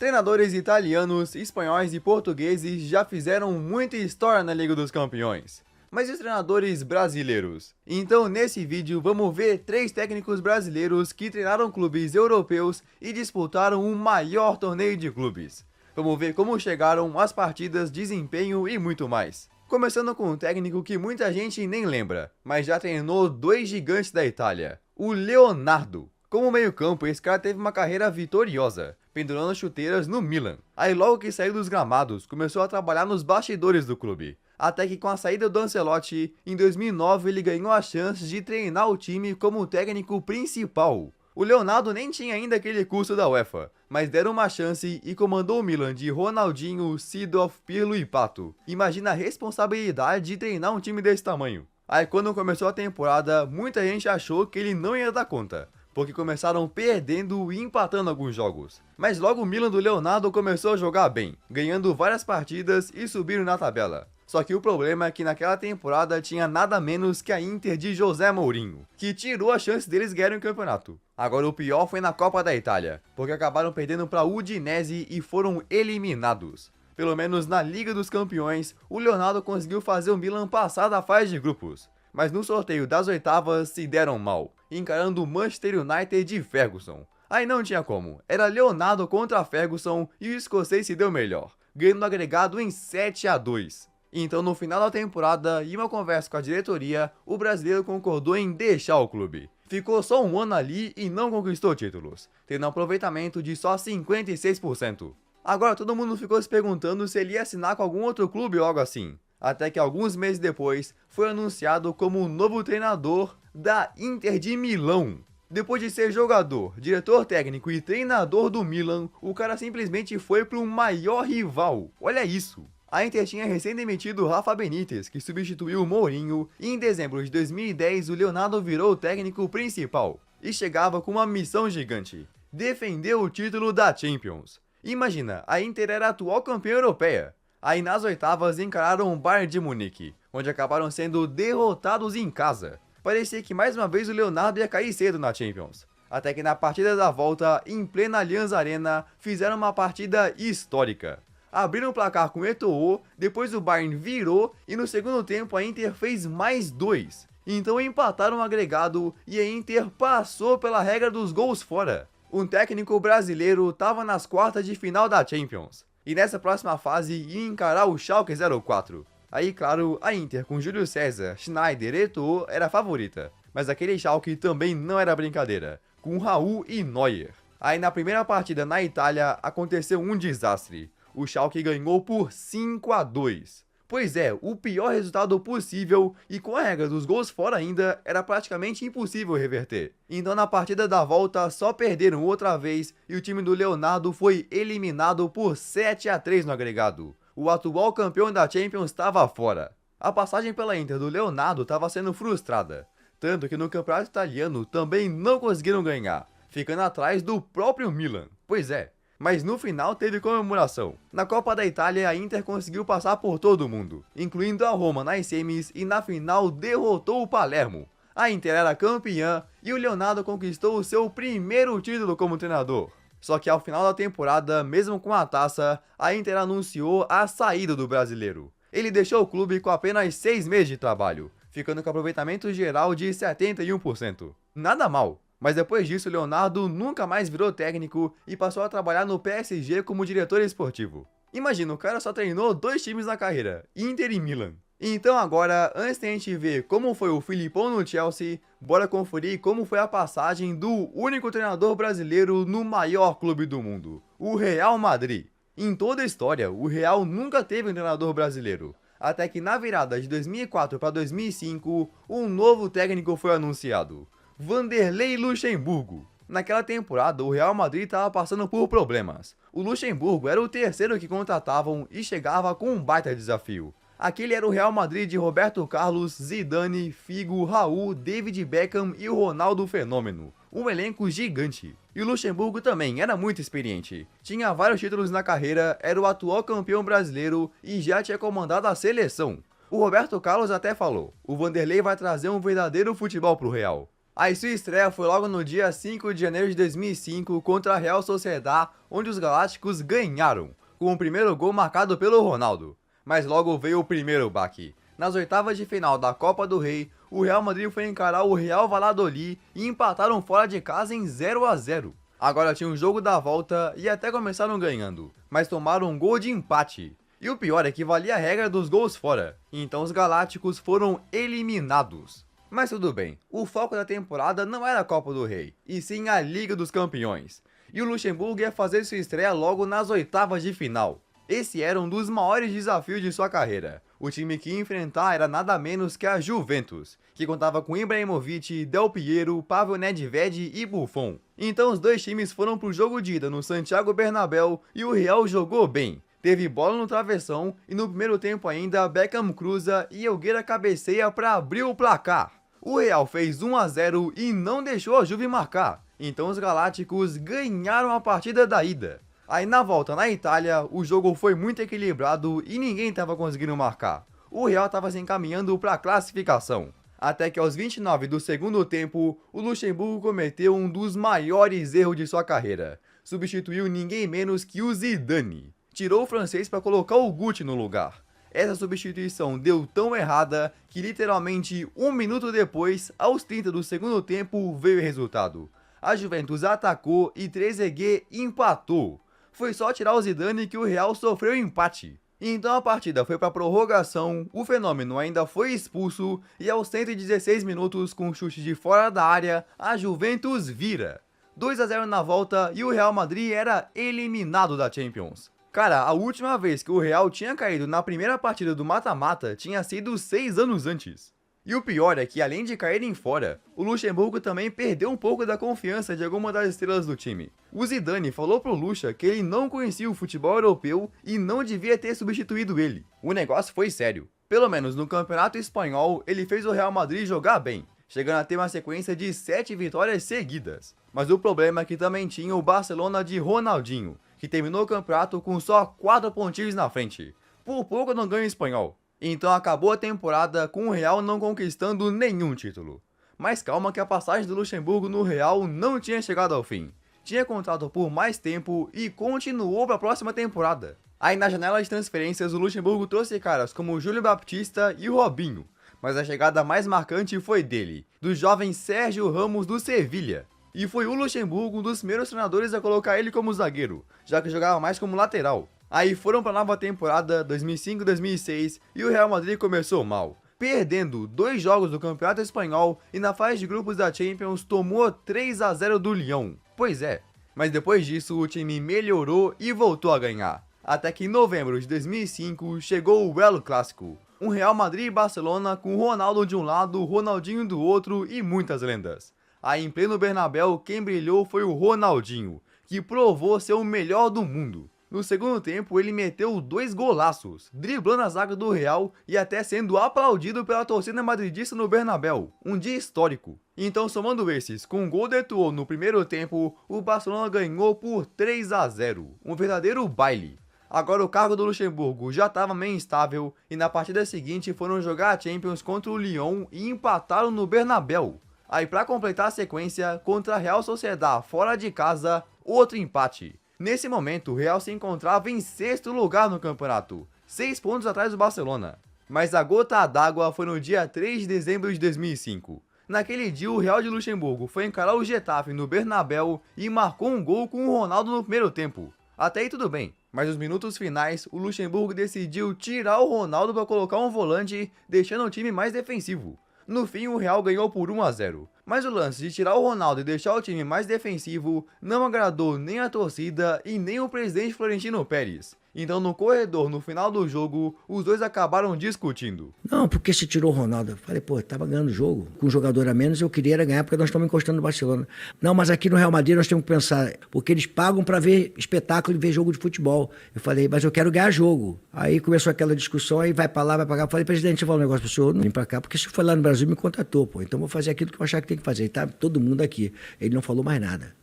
Treinadores italianos, espanhóis e portugueses já fizeram muita história na Liga dos Campeões. Mas e os treinadores brasileiros? Então nesse vídeo vamos ver 3 técnicos brasileiros que treinaram clubes europeus e disputaram o maior torneio de clubes. Vamos ver como chegaram, as partidas, desempenho e muito mais. Começando com um técnico que muita gente nem lembra, mas já treinou 2 gigantes da Itália, o Leonardo. Como meio-campo, esse cara teve uma carreira vitoriosa, pendurando chuteiras no Milan. Aí logo que saiu dos gramados, começou a trabalhar nos bastidores do clube. Até que com a saída do Ancelotti, em 2009 ele ganhou a chance de treinar o time como técnico principal. O Leonardo nem tinha ainda aquele curso da UEFA, mas deram uma chance e comandou o Milan de Ronaldinho, Seedorf, Pirlo e Pato. Imagina a responsabilidade de treinar um time desse tamanho. Aí quando começou a temporada, muita gente achou que ele não ia dar conta, porque começaram perdendo e empatando alguns jogos. Mas logo o Milan do Leonardo começou a jogar bem, ganhando várias partidas e subindo na tabela. Só que o problema é que naquela temporada tinha nada menos que a Inter de José Mourinho, que tirou a chance deles ganharem o campeonato. Agora o pior foi na Copa da Itália, porque acabaram perdendo para o Udinese e foram eliminados. Pelo menos na Liga dos Campeões, o Leonardo conseguiu fazer o Milan passar da fase de grupos, mas no sorteio das oitavas se deram mal, encarando o Manchester United de Ferguson. Aí não tinha como, era Leonardo contra Ferguson e o escocês se deu melhor, ganhando agregado em 7-2. Então no final da temporada, em uma conversa com a diretoria, o brasileiro concordou em deixar o clube. Ficou só um ano ali e não conquistou títulos, tendo um aproveitamento de só 56%. Agora todo mundo ficou se perguntando se ele ia assinar com algum outro clube ou algo assim. Até que alguns meses depois, foi anunciado como o novo treinador da Inter de Milão. Depois de ser jogador, diretor técnico e treinador do Milan, o cara simplesmente foi para o maior rival. Olha isso! A Inter tinha recém-demitido Rafa Benítez, que substituiu o Mourinho, e em dezembro de 2010 o Leonardo virou o técnico principal. E chegava com uma missão gigante: defender o título da Champions. Imagina, a Inter era a atual campeã europeia. Aí nas oitavas encararam o Bayern de Munique, onde acabaram sendo derrotados em casa. Parecia que mais uma vez o Leonardo ia cair cedo na Champions. Até que na partida da volta, em plena Allianz Arena, fizeram uma partida histórica. Abriram o placar com Eto'o, depois o Bayern virou e no segundo tempo a Inter fez mais 2. Então empataram o agregado e a Inter passou pela regra dos gols fora. Um técnico brasileiro estava nas quartas de final da Champions. E nessa próxima fase ia encarar o Schalke 04. Aí claro, a Inter com Júlio César, Schneider e Eto'o era a favorita. Mas aquele Schalke também não era brincadeira, com Raul e Neuer. Aí na primeira partida na Itália aconteceu um desastre. O Schalke ganhou por 5-2. Pois é, o pior resultado possível e com a regra dos gols fora ainda, era praticamente impossível reverter. Então na partida da volta só perderam outra vez e o time do Leonardo foi eliminado por 7-3 no agregado. O atual campeão da Champions estava fora. A passagem pela Inter do Leonardo estava sendo frustrada, tanto que no campeonato italiano também não conseguiram ganhar, ficando atrás do próprio Milan. Pois é. Mas no final teve comemoração. Na Copa da Itália, a Inter conseguiu passar por todo mundo, incluindo a Roma nas semis e na final derrotou o Palermo. A Inter era campeã e o Leonardo conquistou o seu primeiro título como treinador. Só que ao final da temporada, mesmo com a taça, a Inter anunciou a saída do brasileiro. Ele deixou o clube com apenas 6 meses de trabalho, ficando com aproveitamento geral de 71%. Nada mal. Mas depois disso, Leonardo nunca mais virou técnico e passou a trabalhar no PSG como diretor esportivo. Imagina, o cara só treinou 2 times na carreira, Inter e Milan. Então agora, antes de a gente ver como foi o Filipão no Chelsea, bora conferir como foi a passagem do único treinador brasileiro no maior clube do mundo, o Real Madrid. Em toda a história, o Real nunca teve um treinador brasileiro. Até que na virada de 2004 para 2005, um novo técnico foi anunciado: Vanderlei Luxemburgo. Naquela temporada, o Real Madrid estava passando por problemas. O Luxemburgo era o terceiro que contratavam e chegava com um baita desafio. Aquele era o Real Madrid de Roberto Carlos, Zidane, Figo, Raul, David Beckham e o Ronaldo Fenômeno. Um elenco gigante. E o Luxemburgo também era muito experiente. Tinha vários títulos na carreira, era o atual campeão brasileiro e já tinha comandado a seleção. O Roberto Carlos até falou: o Vanderlei vai trazer um verdadeiro futebol pro Real. A sua estreia foi logo no dia 5 de janeiro de 2005 contra a Real Sociedad, onde os Galácticos ganharam, com o primeiro gol marcado pelo Ronaldo. Mas logo veio o primeiro baque. Nas oitavas de final da Copa do Rei, o Real Madrid foi encarar o Real Valladolid e empataram fora de casa em 0-0. Agora tinha o jogo da volta e até começaram ganhando, mas tomaram um gol de empate. E o pior é que valia a regra dos gols fora, então os Galácticos foram eliminados. Mas tudo bem, o foco da temporada não era a Copa do Rei, e sim a Liga dos Campeões. E o Luxemburgo ia fazer sua estreia logo nas oitavas de final. Esse era um dos maiores desafios de sua carreira. O time que ia enfrentar era nada menos que a Juventus, que contava com Ibrahimovic, Del Piero, Pavel Nedved e Buffon. Então os dois times foram pro jogo de ida no Santiago Bernabéu e o Real jogou bem. Teve bola no travessão e no primeiro tempo ainda Beckham cruza e Helguera cabeceia para abrir o placar. O Real fez 1-0 e não deixou a Juve marcar, então os Galácticos ganharam a partida da ida. Aí na volta na Itália, o jogo foi muito equilibrado e ninguém estava conseguindo marcar. O Real estava se encaminhando para a classificação. Até que aos 29 do segundo tempo, o Luxemburgo cometeu um dos maiores erros de sua carreira. Substituiu ninguém menos que o Zidane. Tirou o francês para colocar o Guti no lugar. Essa substituição deu tão errada que literalmente um minuto depois, aos 30 do segundo tempo, veio o resultado. A Juventus atacou e Trezeguet empatou. Foi só tirar o Zidane que o Real sofreu empate. Então a partida foi para prorrogação, o fenômeno ainda foi expulso e aos 116 minutos, com chute de fora da área, a Juventus vira. 2-0 na volta e o Real Madrid era eliminado da Champions. Cara, a última vez que o Real tinha caído na primeira partida do mata-mata tinha sido 6 anos antes. E o pior é que, além de caírem fora, o Luxemburgo também perdeu um pouco da confiança de alguma das estrelas do time. O Zidane falou pro Luxa que ele não conhecia o futebol europeu e não devia ter substituído ele. O negócio foi sério. Pelo menos no Campeonato Espanhol, ele fez o Real Madrid jogar bem, chegando a ter uma sequência de 7 vitórias seguidas. Mas o problema é que também tinha o Barcelona de Ronaldinho, que terminou o campeonato com só 4 pontinhos na frente. Por pouco não ganha o espanhol. Então acabou a temporada com o Real não conquistando nenhum título. Mas calma que a passagem do Luxemburgo no Real não tinha chegado ao fim. Tinha contrato por mais tempo e continuou para a próxima temporada. Aí na janela de transferências o Luxemburgo trouxe caras como o Júlio Baptista e o Robinho. Mas a chegada mais marcante foi dele, do jovem Sérgio Ramos do Sevilha. E foi o Luxemburgo um dos primeiros treinadores a colocar ele como zagueiro, já que jogava mais como lateral. Aí foram para a nova temporada 2005-2006 e o Real Madrid começou mal, perdendo 2 jogos do Campeonato Espanhol e na fase de grupos da Champions tomou 3-0 do Lyon. Pois é, mas depois disso o time melhorou e voltou a ganhar. Até que em novembro de 2005 chegou o El Clásico, um Real Madrid e Barcelona com Ronaldo de um lado, Ronaldinho do outro e muitas lendas. Aí em pleno Bernabéu quem brilhou foi o Ronaldinho, que provou ser o melhor do mundo. No segundo tempo ele meteu 2 golaços, driblando a zaga do Real e até sendo aplaudido pela torcida madridista no Bernabéu, um dia histórico. Então somando esses, com um gol de Eto'o no primeiro tempo, o Barcelona ganhou por 3-0, um verdadeiro baile. Agora o cargo do Luxemburgo já estava meio instável e na partida seguinte foram jogar a Champions contra o Lyon e empataram no Bernabéu. Aí para completar a sequência, contra a Real Sociedad fora de casa, outro empate. Nesse momento, o Real se encontrava em 6º lugar no campeonato, 6 pontos atrás do Barcelona. Mas a gota d'água foi no dia 3 de dezembro de 2005. Naquele dia, o Real de Luxemburgo foi encarar o Getafe no Bernabéu e marcou um gol com o Ronaldo no primeiro tempo. Até aí tudo bem, mas nos minutos finais, o Luxemburgo decidiu tirar o Ronaldo para colocar um volante, deixando o time mais defensivo. No fim, o Real ganhou por 1-0. Mas o lance de tirar o Ronaldo e deixar o time mais defensivo não agradou nem a torcida e nem o presidente Florentino Pérez. Então no corredor, no final do jogo, os dois acabaram discutindo. Não, porque se tirou o Ronaldo? Eu falei, pô, tava ganhando o jogo. Com um jogador a menos eu queria era ganhar porque nós estamos encostando no Barcelona. Não, mas aqui no Real Madrid nós temos que pensar, porque eles pagam para ver espetáculo e ver jogo de futebol. Eu falei, mas eu quero ganhar jogo. Aí começou aquela discussão, aí vai pra lá, vai pra cá. Eu falei, presidente, deixa eu falar um negócio pro senhor, não vem pra cá, porque se for lá no Brasil me contratou, pô. Então eu vou fazer aquilo que eu achar que tem que fazer. E tá todo mundo aqui. Ele não falou mais nada.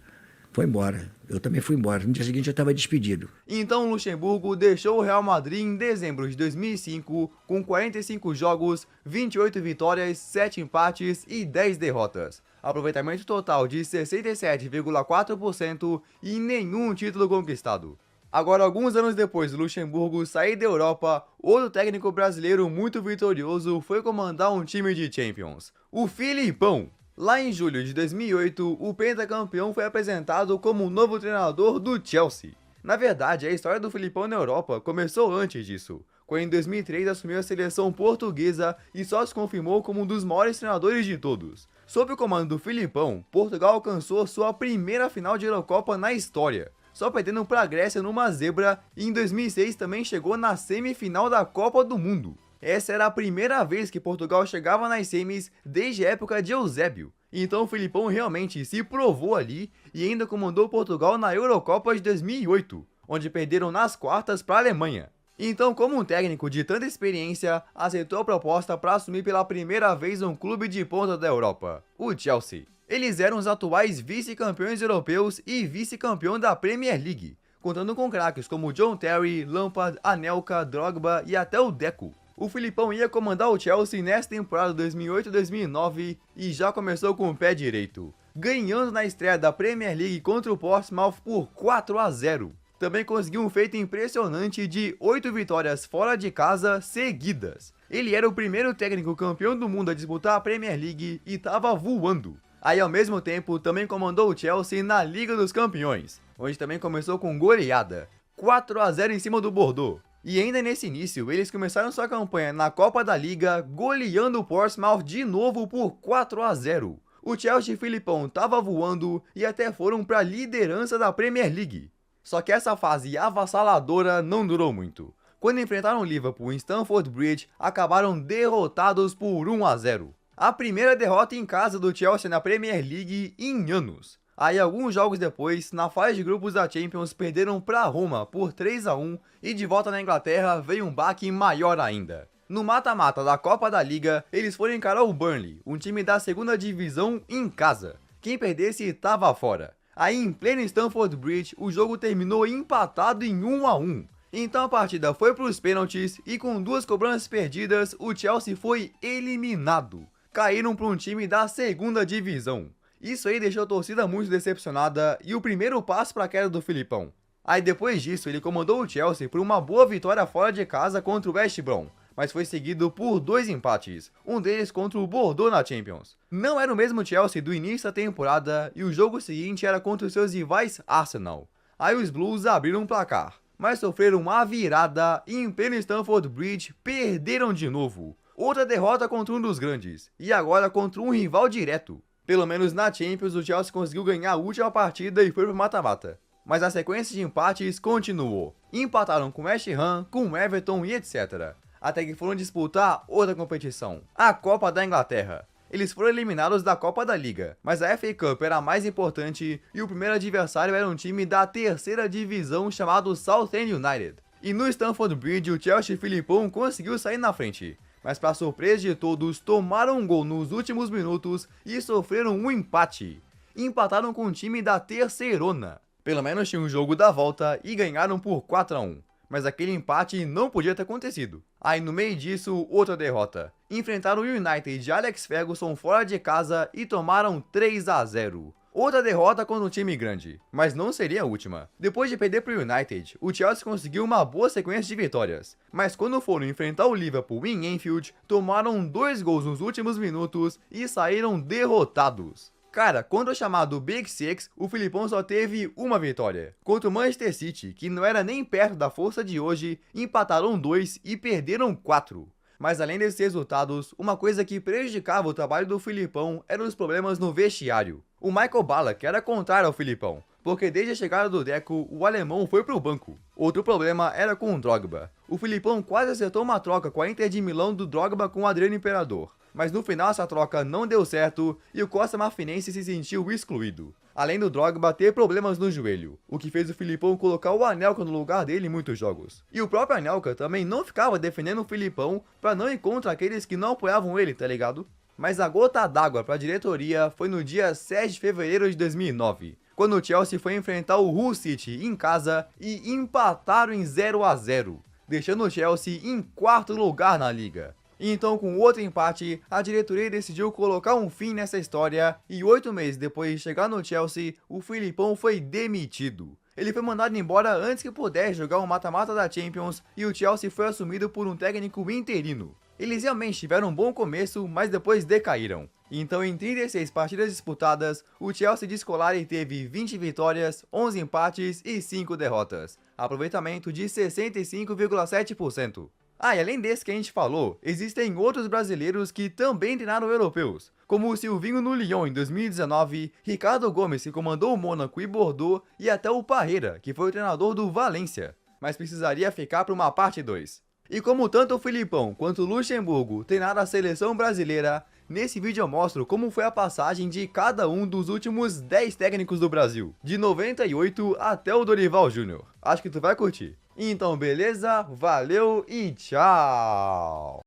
Foi embora. Eu também fui embora. No dia seguinte eu estava despedido. Então Luxemburgo deixou o Real Madrid em dezembro de 2005 com 45 jogos, 28 vitórias, 7 empates e 10 derrotas. Aproveitamento total de 67,4% e nenhum título conquistado. Agora, alguns anos depois do Luxemburgo sair da Europa, outro técnico brasileiro muito vitorioso foi comandar um time de Champions, o Filipão. Lá em julho de 2008, o pentacampeão foi apresentado como o novo treinador do Chelsea. Na verdade, a história do Filipão na Europa começou antes disso, quando em 2003 assumiu a seleção portuguesa e só se confirmou como um dos maiores treinadores de todos. Sob o comando do Filipão, Portugal alcançou sua primeira final de Eurocopa na história, só perdendo para a Grécia numa zebra, e em 2006 também chegou na semifinal da Copa do Mundo. Essa era a primeira vez que Portugal chegava nas semis desde a época de Eusébio. Então o Filipão realmente se provou ali e ainda comandou Portugal na Eurocopa de 2008, onde perderam nas quartas para a Alemanha. Então, como um técnico de tanta experiência, aceitou a proposta para assumir pela primeira vez um clube de ponta da Europa, o Chelsea. Eles eram os atuais vice-campeões europeus e vice-campeão da Premier League, contando com craques como John Terry, Lampard, Anelka, Drogba e até o Deco. O Filipão ia comandar o Chelsea nesta temporada 2008-2009 e já começou com o pé direito, ganhando na estreia da Premier League contra o Portsmouth por 4-0. Também conseguiu um feito impressionante de 8 vitórias fora de casa seguidas. Ele era o primeiro técnico campeão do mundo a disputar a Premier League e estava voando. Aí, ao mesmo tempo, também comandou o Chelsea na Liga dos Campeões, onde também começou com goleada, 4-0 em cima do Bordeaux. E ainda nesse início, eles começaram sua campanha na Copa da Liga, goleando o Portsmouth de novo por 4-0. O Chelsea e Filipão tava voando e até foram para a liderança da Premier League. Só que essa fase avassaladora não durou muito. Quando enfrentaram o Liverpool em Stamford Bridge, acabaram derrotados por 1-0. A primeira derrota em casa do Chelsea na Premier League em anos. Aí, alguns jogos depois, na fase de grupos da Champions, perderam para Roma por 3-1 e de volta na Inglaterra veio um baque maior ainda. No mata-mata da Copa da Liga, eles foram encarar o Burnley, um time da segunda divisão, em casa. Quem perdesse estava fora. Aí, em pleno Stamford Bridge, o jogo terminou empatado em 1-1. Então a partida foi para os pênaltis e com 2 cobranças perdidas, o Chelsea foi eliminado. Caíram para um time da segunda divisão. Isso aí deixou a torcida muito decepcionada e o primeiro passo para a queda do Filipão. Aí depois disso ele comandou o Chelsea por uma boa vitória fora de casa contra o West Brom, mas foi seguido por 2 empates, um deles contra o Bordeaux na Champions. Não era o mesmo Chelsea do início da temporada e o jogo seguinte era contra os seus rivais Arsenal. Aí os Blues abriram um placar, mas sofreram uma virada e em pleno Stamford Bridge perderam de novo. Outra derrota contra um dos grandes e agora contra um rival direto. Pelo menos na Champions, o Chelsea conseguiu ganhar a última partida e foi pro mata-mata. Mas a sequência de empates continuou. Empataram com West Ham, com Everton e etc. Até que foram disputar outra competição, a Copa da Inglaterra. Eles foram eliminados da Copa da Liga, mas a FA Cup era a mais importante e o primeiro adversário era um time da terceira divisão chamado Southend United. E no Stamford Bridge, o Chelsea e Filipão conseguiu sair na frente. Mas para surpresa de todos, tomaram um gol nos últimos minutos e sofreram um empate. Empataram com o time da terceirona. Pelo menos tinha um jogo da volta e ganharam por 4-1. Mas aquele empate não podia ter acontecido. Aí no meio disso, outra derrota. Enfrentaram o United de Alex Ferguson fora de casa e tomaram 3-0. Outra derrota contra um time grande, mas não seria a última. Depois de perder para o United, o Chelsea conseguiu uma boa sequência de vitórias. Mas quando foram enfrentar o Liverpool em Anfield, tomaram 2 gols nos últimos minutos e saíram derrotados. Cara, contra o chamado Big Six, o Filipão só teve uma vitória. Contra o Manchester City, que não era nem perto da força de hoje, empataram 2 e perderam 4. Mas além desses resultados, uma coisa que prejudicava o trabalho do Filipão eram os problemas no vestiário. O Michael Ballack era contrário ao Filipão, porque desde a chegada do Deco, o alemão foi pro banco. Outro problema era com o Drogba. O Filipão quase acertou uma troca com a Inter de Milão do Drogba com o Adriano Imperador, mas no final essa troca não deu certo e o Costa Marfinense se sentiu excluído. Além do Drogba ter problemas no joelho, o que fez o Filipão colocar o Anelka no lugar dele em muitos jogos. E o próprio Anelka também não ficava defendendo o Filipão pra não ir contra aqueles que não apoiavam ele, tá ligado? Mas a gota d'água pra diretoria foi no dia 7 de fevereiro de 2009, quando o Chelsea foi enfrentar o Hull City em casa e empataram em 0-0, deixando o Chelsea em quarto lugar na liga. Então, com outro empate, a diretoria decidiu colocar um fim nessa história e 8 meses depois de chegar no Chelsea, o Filipão foi demitido. Ele foi mandado embora antes que pudesse jogar um mata-mata da Champions e o Chelsea foi assumido por um técnico interino. Eles realmente tiveram um bom começo, mas depois decaíram. Então, em 36 partidas disputadas, o Chelsea de Scolari teve 20 vitórias, 11 empates e 5 derrotas. Aproveitamento de 65,7%. Ah, e além desse que a gente falou, existem outros brasileiros que também treinaram europeus, como o Silvinho no Lyon em 2019, Ricardo Gomes, que comandou o Mônaco e Bordeaux, e até o Parreira, que foi o treinador do Valência. Mas precisaria ficar para uma parte 2. E como tanto o Filipão quanto o Luxemburgo treinaram a seleção brasileira, nesse vídeo eu mostro como foi a passagem de cada um dos últimos 10 técnicos do Brasil, de 98 até o Dorival Júnior. Acho que tu vai curtir. Então beleza, valeu e tchau!